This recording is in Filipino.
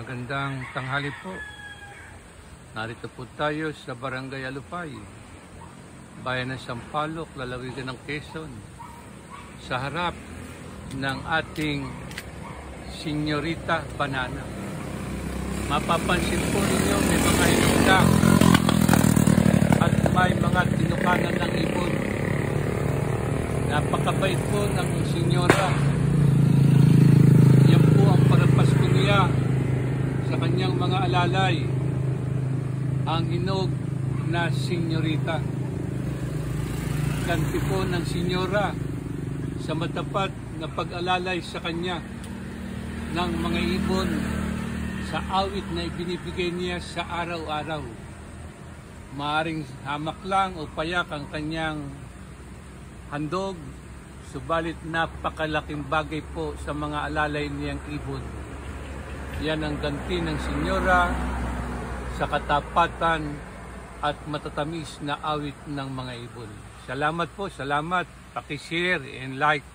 Magandang tanghali po. Narito po tayo sa Barangay Alupay, bayan ng Sampaloc, lalawigan ng Quezon, sa harap ng ating Senyorita Banana. Mapapansin po ninyo may mga inulang at may mga tinukanan ng ibon. Napakabait po ng senyora. Yan po ang parapasko niya sa kanyang mga alalay, ang hinog na senyorita. Ganti po ng senyora sa matapat na pag-alalay sa kanya ng mga ibon sa awit na ibinibigay niya sa araw-araw. Maaring hamak lang o payak ang kanyang handog, subalit napakalaking bagay po sa mga alalay niyang ibon. Yan ang ganti ng senyora sa katapatan at matatamis na awit ng mga ibon. Salamat po, salamat. Paki-share and like.